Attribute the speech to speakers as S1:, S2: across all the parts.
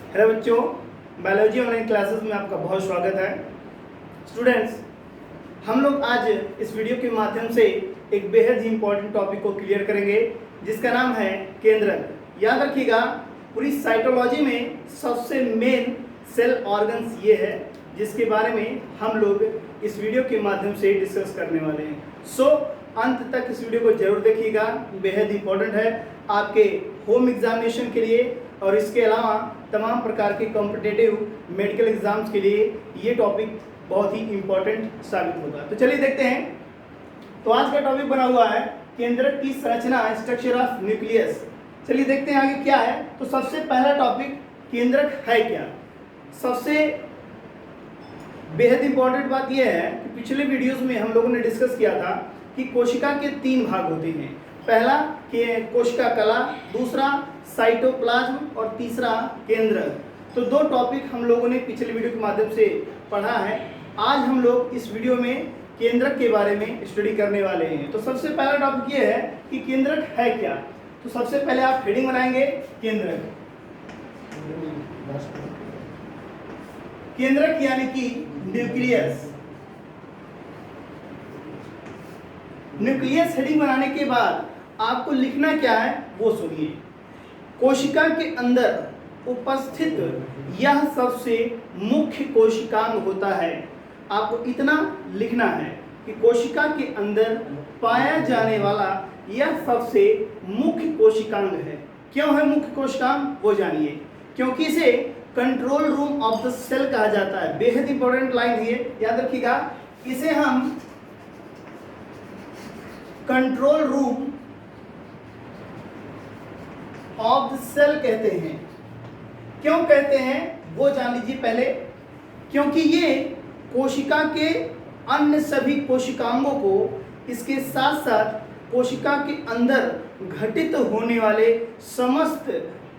S1: Hello बच्चों, biology online classes में आपका बहुत स्वागत है। स्टूडेंट्स, हम लोग आज इस वीडियो के माध्यम से एक बेहद ही इम्पोर्टेंट टॉपिक को क्लियर करेंगे जिसका नाम है केंद्रक। याद रखिएगा, पूरी साइटोलॉजी में सबसे मेन सेल ऑर्गन्स ये है जिसके बारे में हम लोग इस वीडियो के माध्यम से डिस्कस करने वाले हैं। सो अंत तक इस वीडियो को जरूर देखिएगा, बेहद इंपॉर्टेंट है आपके होम एग्जामिनेशन के लिए और इसके अलावा तमाम प्रकार के कॉम्पिटिटिव मेडिकल एग्जाम्स के लिए ये टॉपिक बहुत ही इम्पोर्टेंट साबित होगा। तो चलिए देखते हैं। तो आज का टॉपिक बना हुआ है केंद्रक की संरचना, स्ट्रक्चर ऑफ न्यूक्लियस। चलिए देखते हैं आगे क्या है। तो सबसे पहला टॉपिक, केंद्रक है क्या। सबसे बेहद इंपॉर्टेंट बात यह है कि पिछले वीडियोस में हम लोगों ने डिस्कस किया था कि कोशिका के 3 भाग होते हैं। पहला कोशिका कला, दूसरा साइटोप्लाज्म और तीसरा केंद्रक। तो 2 टॉपिक हम लोगों ने पिछले वीडियो के माध्यम से पढ़ा है। आज हम लोग इस वीडियो में केंद्रक के बारे में स्टडी करने वाले हैं। तो सबसे पहला टॉपिक ये है कि केंद्रक है क्या। तो सबसे पहले आप हेडिंग बनाएंगे केंद्रक। केंद्रक यानी कि न्यूक्लियस। न्यूक्लियस हेडिंग बनाने के बाद आपको लिखना क्या है वो सुनिए। कोशिका के अंदर उपस्थित यह सबसे मुख्य कोशिकांग होता है। आपको इतना लिखना है कि कोशिका के अंदर पाया जाने वाला यह सबसे मुख्य कोशिकांग है। क्यों है मुख्य कोशिकांग वो जानिए। क्योंकि इसे control room of the cell कहा जाता है। बेहद इंपॉर्टेंट लाइन है, याद रखिएगा। इसे हम control room of the cell कहते हैं। क्यों कहते हैं वो जान लीजिए पहले। क्योंकि ये कोशिका के अन्य सभी कोशिकांगों को, इसके साथ साथ कोशिका के अंदर घटित होने वाले समस्त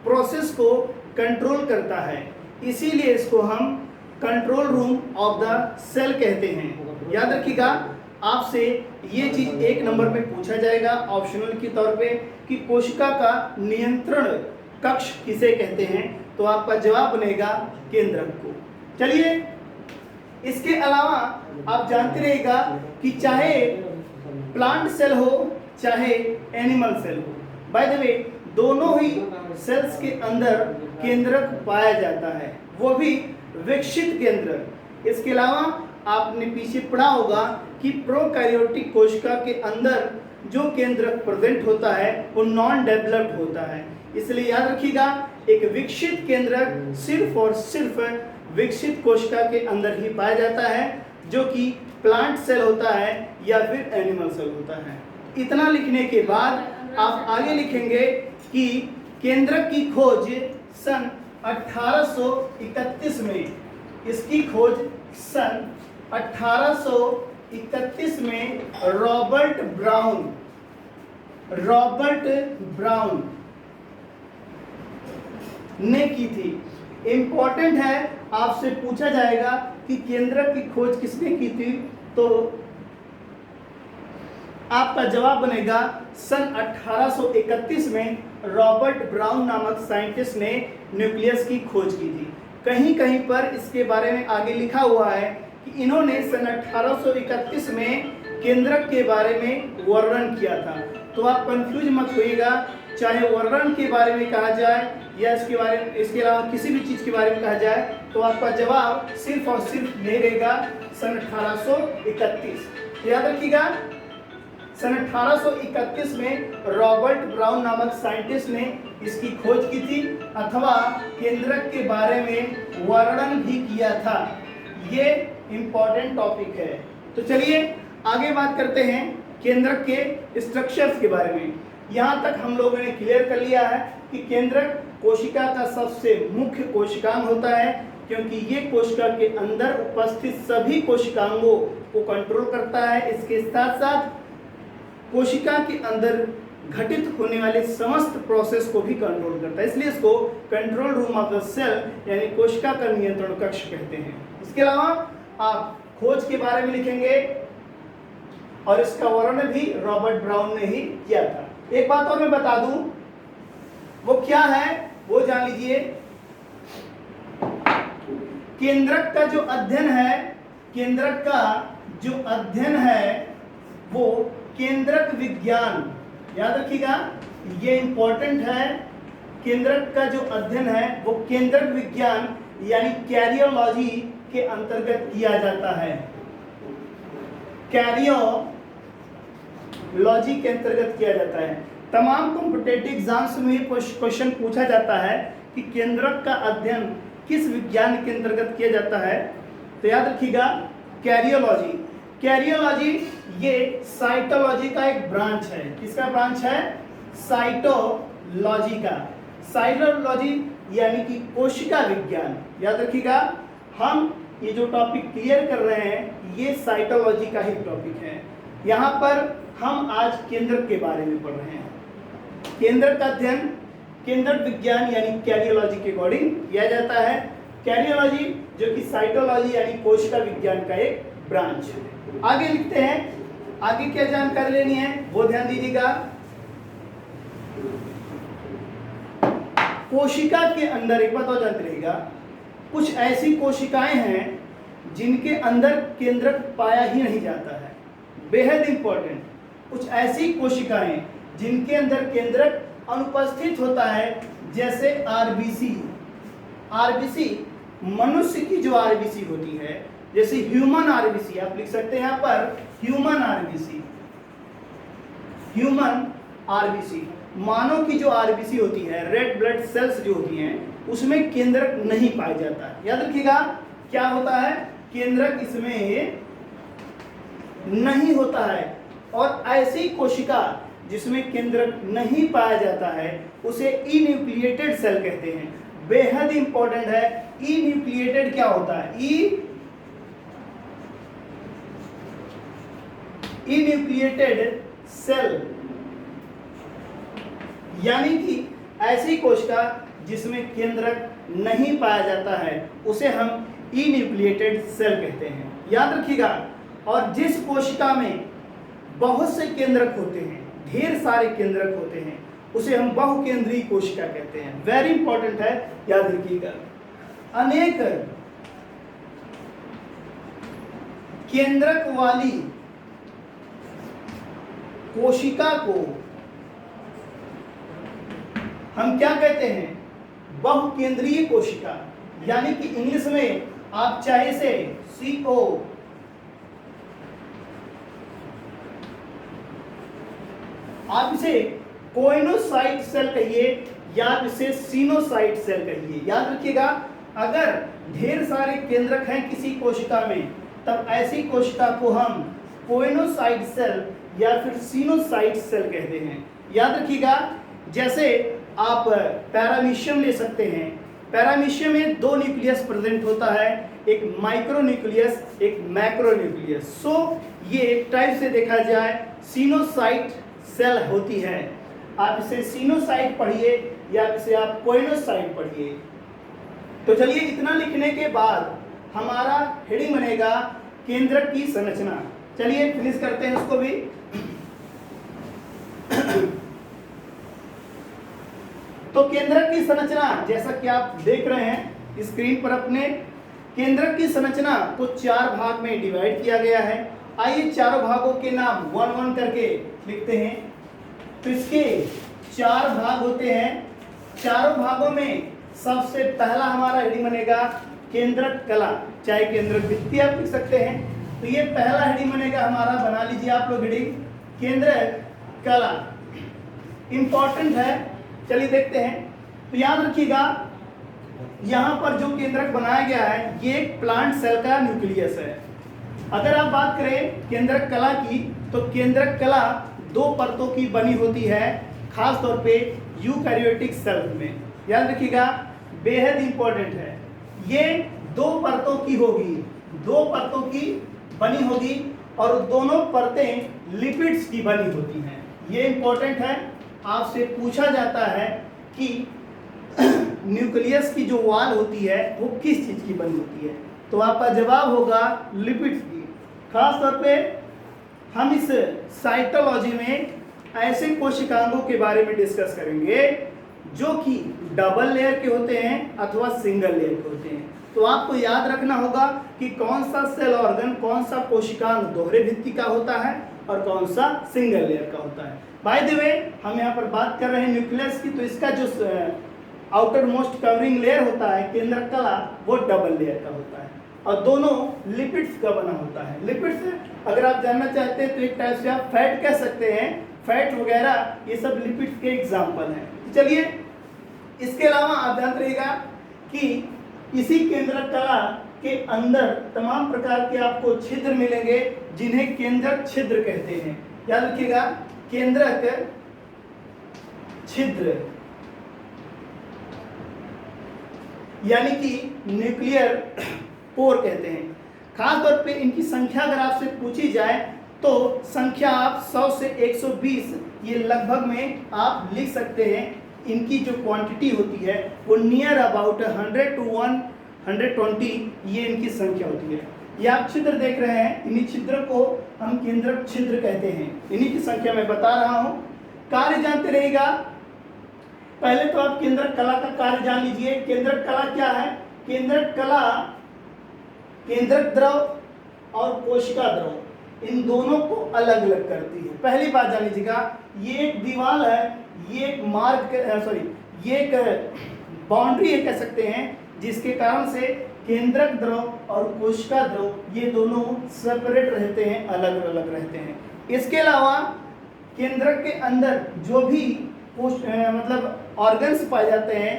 S1: प्रोसेस को कंट्रोल करता है। इसीलिए इसको हम control room of the cell कहते हैं। याद रखिएगा, आपसे ये चीज 1 नंबर पे पूछा जाएगा ऑप्शनल के तौर पे कि कोशिका का नियंत्रण कक्ष किसे कहते हैं। तो आपका जवाब बनेगा केंद्रक को। चलिए, इसके अलावा आप जानते रहिएगा कि चाहे प्लांट सेल हो चाहे एनिमल सेल हो, बाय द वे दोनों ही सेल्स के अंदर केंद्रक पाया जाता है, वो भी विकसित केंद्रक। इसके अलावा आपने पीछे पढ़ा होगा कि प्रोकैरियोटिक कोशिका के अंदर जो केंद्रक प्रेजेंट होता है वो नॉन डेवलप्ड होता है। इसलिए याद रखिएगा, एक विकसित केंद्रक सिर्फ और सिर्फ विकसित कोशिका के अंदर ही पाया जाता है, जो कि प्लांट सेल होता है या फिर एनिमल सेल होता है। इतना लिखने के बाद आप आगे लिखेंगे कि केंद्रक की खोज सन 1831 में, इसकी खोज सन 1831 में रॉबर्ट ब्राउन ने की थी। इंपॉर्टेंट है, आपसे पूछा जाएगा कि केंद्रक की खोज किसने की थी, तो आपका जवाब बनेगा सन 1831 में रॉबर्ट ब्राउन नामक साइंटिस्ट ने न्यूक्लियस की खोज की थी। कहीं कहीं पर इसके बारे में आगे लिखा हुआ है कि इन्होंने सन 1831 में केंद्रक के बारे में वर्णन किया था। तो आप कंफ्यूज मत होइएगा, चाहे वर्णन के बारे में कहा जाए या इसके अलावा किसी भी चीज के बारे में कहा जाए, तो आपका जवाब सिर्फ और सिर्फ नहीं रहेगा सन 1831। याद रखिएगा, सन 1831 में रॉबर्ट ब्राउन नामक साइंटिस्ट ने इसकी खोज की थी अथवा केंद्रक के बारे में वर्णन भी किया था। ये इंपॉर्टेंट टॉपिक है। तो चलिए आगे बात करते हैं केंद्रक के स्ट्रक्चर्स के बारे में। यहाँ तक हम लोगों ने क्लियर कर लिया है कि केंद्रक कोशिका का सबसे मुख्य कोशिकांग होता है, क्योंकि ये कोशिका के अंदर उपस्थित सभी कोशिकांगों को कंट्रोल करता है। इसके साथ साथ कोशिका के अंदर घटित होने वाले समस्त प्रोसेस को भी कंट्रोल करता है। इसलिए इसको control room of the cell यानी कोशिका का नियंत्रण कक्ष कहते हैं। इसके अलावा आप खोज के बारे में लिखेंगे और इसका वर्णन भी रॉबर्ट ब्राउन ने ही किया था। एक बात और मैं बता दूं, वो क्या है वो जान लीजिए। केंद्रक का जो अध्ययन है, केंद्रक का जो अध्ययन है वो केंद्रक विज्ञान, याद रखिएगा ये इंपॉर्टेंट है। केंद्रक का जो अध्ययन है वो केंद्रक विज्ञान यानी कैरियोलॉजी के अंतर्गत किया जाता है। कैरियोलॉजी के अंतर्गत किया जाता है। तमाम कॉम्पिटिटिव एग्जाम्स में क्वेश्चन पूछा जाता है कि केंद्रक का अध्ययन किस विज्ञान के अंतर्गत किया जाता है, तो याद रखिएगा कैरियोलॉजी। कैरियोलॉजी ये साइटोलॉजी का एक ब्रांच है। किसका ब्रांच है? साइटोलॉजी का। साइटोलॉजी यानी कि कोशिका विज्ञान। याद रखिएगा हम ये जो टॉपिक क्लियर कर रहे हैं ये साइटोलॉजी का ही टॉपिक है। यहाँ पर हम आज केंद्रक के बारे में पढ़ रहे हैं। केंद्रक का अध्ययन केंद्रक विज्ञान यानी कैरियोलॉजी के अकॉर्डिंग किया जाता है। कैरियोलॉजी जो कि साइटोलॉजी यानी कोशिका विज्ञान का एक ब्रांच है। आगे लिखते हैं, आगे क्या जानकारी लेनी है वो ध्यान दीजिएगा। कोशिका के अंदर एक बात और जानते रहिएगा, कुछ ऐसी कोशिकाएं हैं जिनके अंदर केंद्रक पाया ही नहीं जाता है, बेहद इंपॉर्टेंट। कुछ ऐसी कोशिकाएं जिनके अंदर केंद्रक अनुपस्थित होता है, जैसे आरबीसी। आरबीसी मनुष्य की जो आरबीसी होती है, जैसे ह्यूमन आरबीसी, आप लिख सकते हैं यहाँ पर ह्यूमन आरबीसी। ह्यूमन आरबीसी मानव की जो आरबीसी होती है, रेड ब्लड सेल्स जो होती हैं, उसमें केंद्रक नहीं पाया जाता है। याद रखिएगा क्या होता है, केंद्रक इसमें नहीं होता है। और ऐसी कोशिका जिसमें केंद्रक नहीं पाया जाता है उसे इन्यूक्लिएटेड सेल कहते हैं। बेहद इंपॉर्टेंट है। इन्यूक्लिएटेड क्या होता है? इन्यूक्लिएटेड सेल यानी कि ऐसी कोशिका जिसमें केंद्रक नहीं पाया जाता है उसे हम इन्यूक्लिएटेड सेल कहते हैं। याद रखिएगा। और जिस कोशिका में बहुत से केंद्रक होते हैं, ढेर सारे केंद्रक होते हैं, उसे हम बहुकेंद्रीय कोशिका कहते हैं। वेरी इंपॉर्टेंट है, याद रखिएगा। अनेक केंद्रक वाली कोशिका को हम क्या कहते हैं? बहुकेंद्रीय कोशिका। यानी कि इंग्लिश में आप चाहे से CO आप इसे कोइनोसाइट सेल कहिए या आप इसे सीनोसाइट सेल कहिए। याद रखिएगा अगर ढेर सारे केंद्रक हैं किसी कोशिका में, तब ऐसी कोशिका को हम कोइनोसाइट सेल या फिर सीनोसाइट सेल कहते हैं। याद रखिएगा जैसे आप पैरामीशियम ले सकते हैं। पैरामीशियम में दो न्यूक्लियस प्रेजेंट होता है, एक माइक्रो न्यूक्लियस, एक मैक्रो न्यूक्लियस। सो ये एक टाइप से देखा जाए सीनोसाइट सेल होती है। आप इसे सीनोसाइट पढ़िए या इसे आप कोइनोसाइट पढ़िए। तो चलिए इतना लिखने के बाद हमारा हेडिंग बनेगा केंद्रक की संरचना। चलिए फिनिश करते हैं उसको भी। तो केंद्रक की संरचना जैसा कि आप देख रहे हैं स्क्रीन पर अपने, केंद्रक की संरचना को 4 भाग में डिवाइड किया गया है। आइए चारों भागों के नाम 1-1 करके लिखते हैं। तो इसके 4 भाग होते हैं। चारों भागों में सबसे पहला हमारा हेडिंग बनेगा केंद्रक कला, चाहे केंद्रक भित्ति आप लिख सकते हैं। तो ये पहला हेडिंग बनेगा हमारा, बना लीजिए आप लोग हेडिंग केंद्रक कला। इंपॉर्टेंट है, चलिए देखते हैं। तो याद रखिएगा यहाँ पर जो केंद्रक बनाया गया है ये एक प्लांट सेल का न्यूक्लियस है। अगर आप बात करें केंद्रक कला की, तो केंद्रक कला 2 परतों की बनी होती है, खास तौर पे यूकैरियोटिक सेल में। याद रखिएगा बेहद इंपॉर्टेंट है। ये 2 परतों की होगी, 2 परतों की बनी होगी और दोनों परतें लिपिड्स की बनी होती हैं। ये इंपॉर्टेंट है। आपसे पूछा जाता है कि न्यूक्लियस की जो वॉल होती है वो किस चीज की बनी होती है, तो आपका जवाब होगा लिपिड्स की। खास तौर पे हम इस साइटोलॉजी में ऐसे कोशिकांगों के बारे में डिस्कस करेंगे जो कि डबल लेयर के होते हैं अथवा सिंगल लेयर के होते हैं। तो आपको याद रखना होगा कि कौन सा सेल ऑर्गन, कौन सा कोशिकांग दोहरे भित्ति का होता है और कौन सा सिंगल लेयर का होता है। बाय द वे, हम यहाँ पर बात कर रहे हैं न्यूक्लियस की, तो इसका जो आउटर मोस्ट कवरिंग लेयर होता है केंद्रक कला, वो डबल लेयर का होता है और दोनों लिपिड्स का बना होता है। लिपिड्स अगर आप जानना चाहते हैं तो एक टाइप से आप फैट कह सकते हैं, फैट वगैरह ये सब लिपिड्स के एग्जाम्पल हैं। तो चलिए, इसके अलावा आप ध्यान रखिएगा कि इसी केंद्रक कला के अंदर तमाम प्रकार के आपको छिद्र मिलेंगे जिन्हें केंद्रक छिद्र कहते हैं। याद रखिएगा, केंद्रक छिद्र यानी कि न्यूक्लियर पोर कहते हैं। खास तौर पे इनकी संख्या अगर आपसे पूछी जाए तो संख्या आप 100 से 120 ये लगभग में आप लिख सकते हैं। इनकी जो क्वांटिटी होती है वो नियर अबाउट 100 to 120 ये इनकी संख्या होती है। ये आप छिद्र देख रहे हैं, इन्हीं छिद्र को हम केंद्रक छिद्र कहते हैं। इन्हीं की संख्या मैं बता रहा हूँ। कार्य जानते रहिएगा। पहले तो आप केंद्रक कला का कार्य जान लीजिए। केंद्रक कला क्या है? केंद्रक कला केंद्रक द्रव और कोशिका द्रव इन दोनों को अलग अलग करती है। पहली बात जान लीजिएगा, ये एक दीवार है, ये एक मार्ग ये एक बाउंड्री है कह सकते हैं, जिसके कारण से केंद्रक द्रव और कोशिका द्रव ये दोनों सेपरेट रहते हैं, अलग अलग रहते हैं। इसके अलावा केंद्रक के अंदर जो भी मतलब ऑर्गन्स पाए जाते हैं,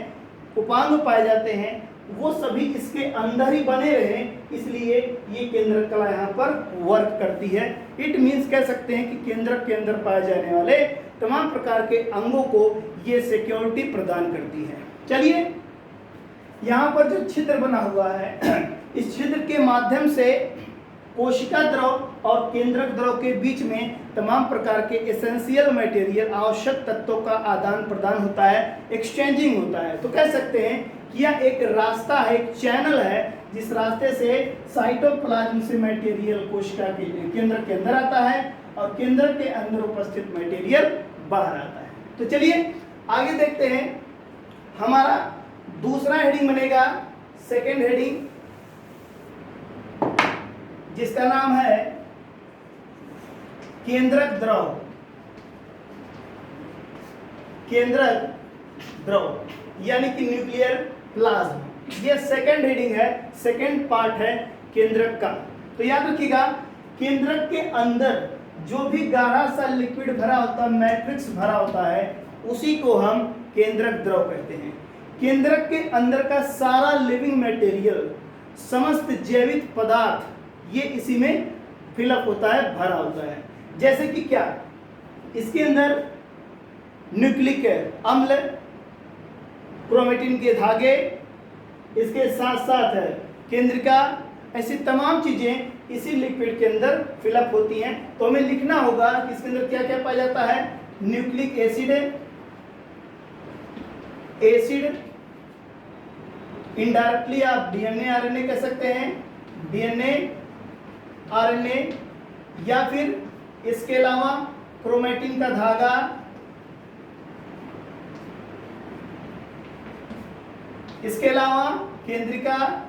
S1: उपांग पाए जाते हैं, वो सभी इसके अंदर ही बने रहे, इसलिए ये केंद्रक कला यहाँ पर वर्क करती है। इट मीन्स कह सकते हैं कि केंद्रक के अंदर पाए जाने वाले तमाम प्रकार के अंगों को ये सिक्योरिटी प्रदान करती है। चलिए, यहाँ पर जो छिद्र बना हुआ है, इस छिद्र के माध्यम से कोशिका द्रव और केंद्रक द्रव के बीच में तमाम प्रकार के एसेंशियल मटेरियल, आवश्यक तत्वों का आदान प्रदान होता है, एक्सचेंजिंग होता है। तो कह सकते हैं कि यह एक रास्ता है, एक चैनल है, जिस रास्ते से साइटोप्लाज्म से मटेरियल कोशिका के केंद्र के अंदर आता है और केंद्र के अंदर उपस्थित मटेरियल बाहर आता है। तो चलिए आगे देखते हैं। हमारा दूसरा हेडिंग बनेगा, सेकेंड हेडिंग, जिसका नाम है केंद्रक द्रव। केंद्रक द्रव यानी कि न्यूक्लियर प्लाज्म, ये सेकंड हेडिंग है, सेकंड पार्ट है केंद्रक का। तो याद रखिएगा, केंद्रक के अंदर जो भी गाढ़ा सा लिक्विड भरा होता है, मैट्रिक्स भरा होता है, उसी को हम केंद्रक द्रव कहते हैं। केंद्रक के अंदर का सारा लिविंग मटेरियल, समस्त जैविक पदार्थ, ये इसी में फिलअप होता है, भरा होता है। जैसे कि क्या, इसके अंदर न्यूक्लिक अम्ल, क्रोमेटिन के धागे, इसके साथ साथ है केंद्रिका, ऐसी तमाम चीजें इसी लिक्विड के अंदर फिलअप होती हैं। तो हमें लिखना होगा कि इसके अंदर क्या क्या पाया जाता है। न्यूक्लिक एसिड, इनडायरेक्टली आप डीएनए आरएनए कह सकते हैं, डीएनए आरएनए, या फिर इसके अलावा क्रोमेटिन का धागा, इसके अलावा केंद्रिका,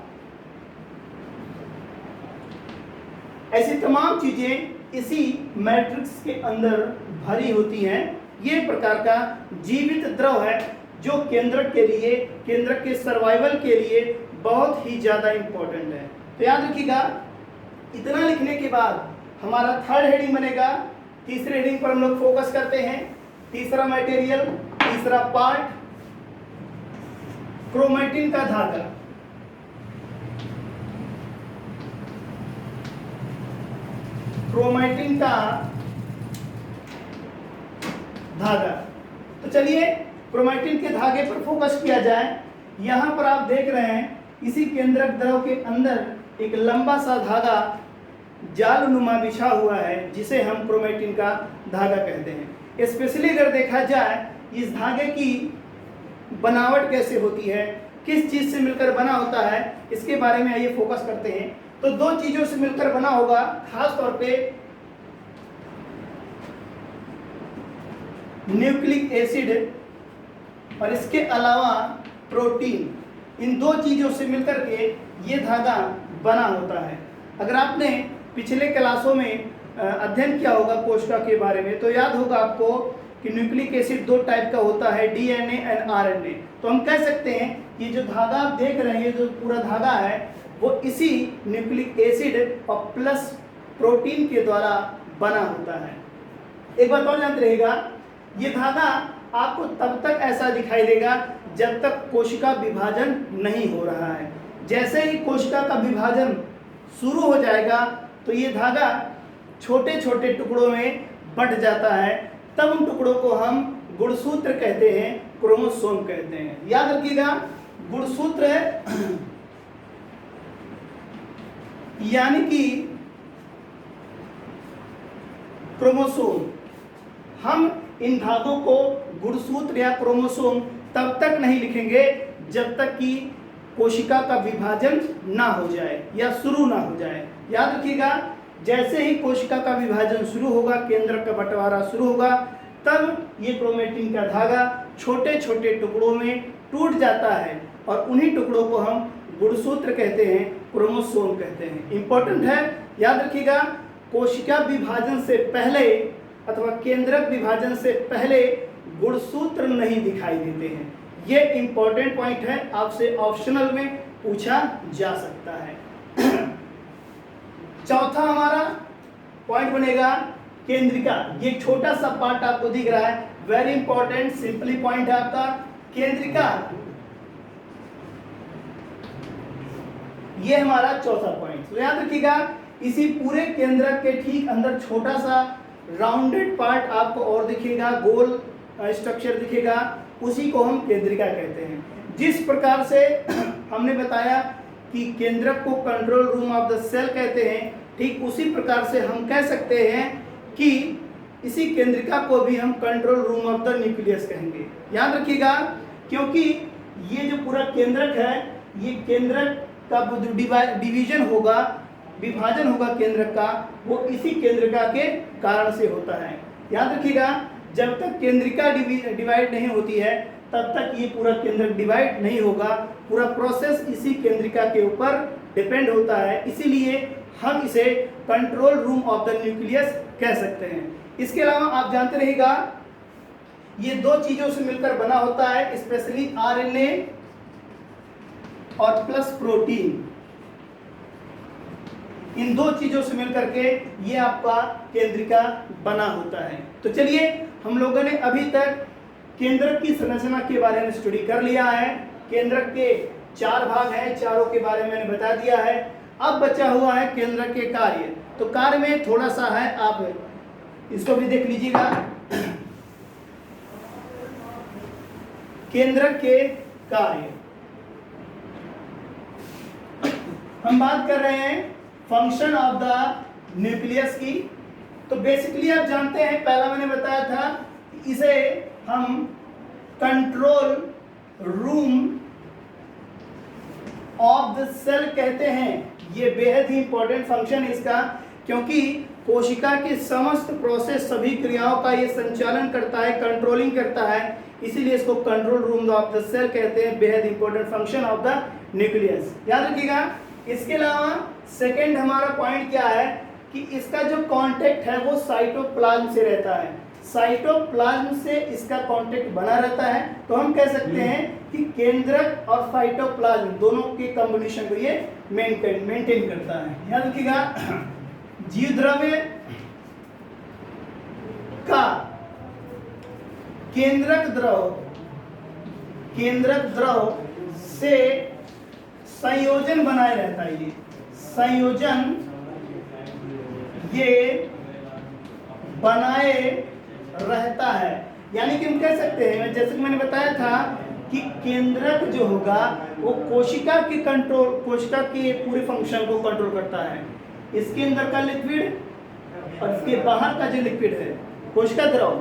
S1: ऐसी तमाम चीजें इसी मैट्रिक्स के अंदर भरी होती हैं। ये प्रकार का जीवित द्रव है जो केंद्रक के लिए, केंद्रक के सर्वाइवल के लिए बहुत ही ज्यादा इंपॉर्टेंट है। तो याद रखिएगा, इतना लिखने के बाद हमारा थर्ड हेडिंग बनेगा। तीसरे हेडिंग पर हम लोग फोकस करते हैं। तीसरा मटेरियल, तीसरा पार्ट, क्रोमेटिन का धागा। क्रोमेटिन का धागा। तो चलिए क्रोमेटिन के धागे पर फोकस किया जाए। यहां पर आप देख रहे हैं, इसी केंद्रक द्रव के अंदर एक लंबा सा धागा जालनुमा बिछा हुआ है, जिसे हम क्रोमेटिन का धागा कहते हैं। स्पेशली अगर देखा जाए इस धागे की बनावट कैसे होती है, किस चीज से मिलकर बना होता है, इसके बारे में आइए फोकस करते हैं। तो दो चीजों से मिलकर बना होगा, खास तौर पे न्यूक्लिक एसिड और इसके अलावा प्रोटीन। इन दो चीज़ों से मिलकर के ये धागा बना होता है। अगर आपने पिछले क्लासों में अध्ययन किया होगा कोशिका के बारे में तो याद होगा आपको कि न्यूक्लिक एसिड दो टाइप का होता है, डीएनए एंड आरएनए। तो हम कह सकते हैं ये जो धागा आप देख रहे हैं, जो पूरा धागा है वो इसी न्यूक्लिक एसिड और प्लस प्रोटीन के द्वारा बना होता है। एक बात और जानते रहिएगा, ये धागा आपको तब तक ऐसा दिखाई देगा जब तक कोशिका विभाजन नहीं हो रहा है। जैसे ही कोशिका का विभाजन शुरू हो जाएगा तो ये धागा छोटे छोटे टुकड़ों में बंट जाता है, तब उन टुकड़ों को हम गुणसूत्र कहते हैं, क्रोमोसोम कहते हैं। याद रखिएगा, गुणसूत्र यानी कि क्रोमोसोम। हम इन धागों को गुणसूत्र या क्रोमोसोम तब तक नहीं लिखेंगे जब तक कि कोशिका का विभाजन ना हो जाए या शुरू ना हो जाए। याद रखिएगा, जैसे ही कोशिका का विभाजन शुरू होगा, केंद्रक का बंटवारा शुरू होगा, तब ये क्रोमेटिन का धागा छोटे छोटे टुकड़ों में टूट जाता है और उन्हीं टुकड़ों को हम गुणसूत्र कहते हैं, क्रोमोसोम कहते हैं। इंपॉर्टेंट है, याद रखिएगा, कोशिका विभाजन से पहले अथवा केंद्रक विभाजन से पहले गुणसूत्र नहीं दिखाई देते हैं। ये इंपॉर्टेंट पॉइंट है, आपसे ऑप्शनल में पूछा जा सकता है। चौथा हमारा पॉइंट बनेगा केंद्रिका। ये छोटा सा पार्ट आपको दिख रहा है, वेरी इंपॉर्टेंट सिंपली पॉइंट है आपका केंद्रिका। ये हमारा चौथा पॉइंट। तो याद रखिएगा, इसी पूरे केंद्रक के ठीक अंदर छोटा सा राउंडेड पार्ट आपको और दिखेगा, गोल स्ट्रक्चर दिखेगा, उसी को हम केंद्रिका कहते हैं। जिस प्रकार से हमने बताया कि केंद्रक को control room of the cell कहते हैं, ठीक उसी प्रकार से हम कह सकते हैं कि इसी केंद्रिका को भी हम control room of the nucleus कहेंगे। याद रखिएगा, क्योंकि ये जो पूरा केंद्रक है, ये केंद्रक का डिवीजन होगा, विभाजन होगा केंद्रक का, वो इसी केंद्रिका के कारण से होता है। याद रखिएगा, जब तक केंद्रिका डिवाइड नहीं होती है तब तक ये पूरा केंद्रक डिवाइड नहीं होगा। पूरा प्रोसेस इसी केंद्रिका के ऊपर डिपेंड होता है, इसीलिए हम इसे control room of the nucleus कह सकते हैं। इसके अलावा आप जानते रहिएगा, ये दो चीजों से मिलकर बना होता है, स्पेशली आरएनए और प्लस प्रोटीन। इन दो चीजों से मिलकर के ये आपका केंद्रिका बना होता है। तो चलिए, हम लोगों ने अभी तक केंद्रक की संरचना के बारे में स्टडी कर लिया है। केंद्रक के 4 भाग हैं, चारों के बारे में मैंने बता दिया है। अब बचा हुआ है केंद्रक के कार्य। तो कार्य में थोड़ा सा है, आप इसको भी देख लीजिएगा। केंद्रक के कार्य हम बात कर रहे हैं फंक्शन ऑफ द न्यूक्लियस की। तो बेसिकली आप जानते हैं, पहला मैंने बताया था, इसे हम control room of the cell कहते हैं। ये बेहद ही इंपॉर्टेंट फंक्शन है इसका, क्योंकि कोशिका की समस्त प्रोसेस, सभी क्रियाओं का ये संचालन करता है, कंट्रोलिंग करता है, इसीलिए इसको control room of the cell कहते हैं। बेहद important function of the nucleus, याद रखिएगा। इसके अलावा सेकंड हमारा पॉइंट क्या है कि इसका जो कांटेक्ट है वो साइटोप्लाज्म से रहता है। साइटोप्लाज्म से इसका कांटेक्ट बना रहता है, तो हम कह सकते हैं कि केंद्रक और साइटोप्लाज्म दोनों के कॉम्बिनेशन को ये मेंटेन करता है। याद रखिएगा, जीव द्रव्य का केंद्रक द्रव से संयोजन बनाए रहता है। ये संयोजन ये बनाए रहता है, यानी कि हम कह सकते हैं, जैसे कि मैंने बताया था कि केंद्रक जो होगा वो कोशिका के पूरे फंक्शन को कंट्रोल करता है। इसके अंदर का लिक्विड और इसके बाहर का जो लिक्विड है कोशिका द्रव,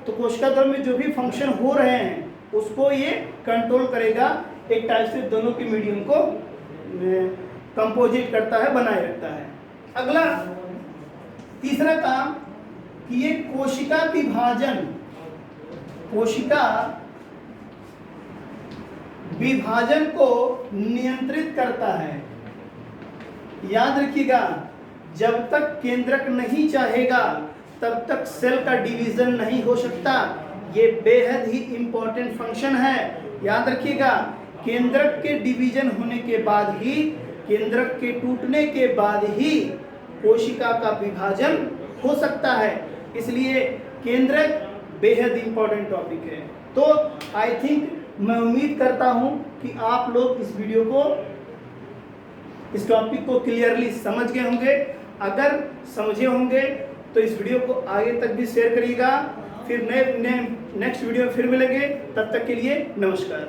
S1: तो कोशिका द्रव में जो भी फंक्शन हो रहे हैं उसको ये कंट्रोल करेगा। एक टाइप से दोनों के मीडियम को कंपोजिट करता है, बनाए रखता है। अगला तीसरा काम कि ये कोशिका विभाजन को नियंत्रित करता है। याद रखिएगा, जब तक केंद्रक नहीं चाहेगा तब तक सेल का डिवीजन नहीं हो सकता। ये बेहद ही इंपॉर्टेंट फंक्शन है, याद रखिएगा। केंद्रक के डिवीजन होने के बाद ही, केंद्रक के टूटने के बाद ही कोशिका का विभाजन हो सकता है। इसलिए केंद्रक बेहद इंपॉर्टेंट टॉपिक है। तो आई थिंक, मैं उम्मीद करता हूं कि आप लोग इस वीडियो को, इस टॉपिक को क्लियरली समझ गए होंगे। अगर समझे होंगे तो इस वीडियो को आगे तक भी शेयर करिएगा। फिर नेक्स्ट वीडियो में फिर मिलेंगे, तब तक के लिए नमस्कार।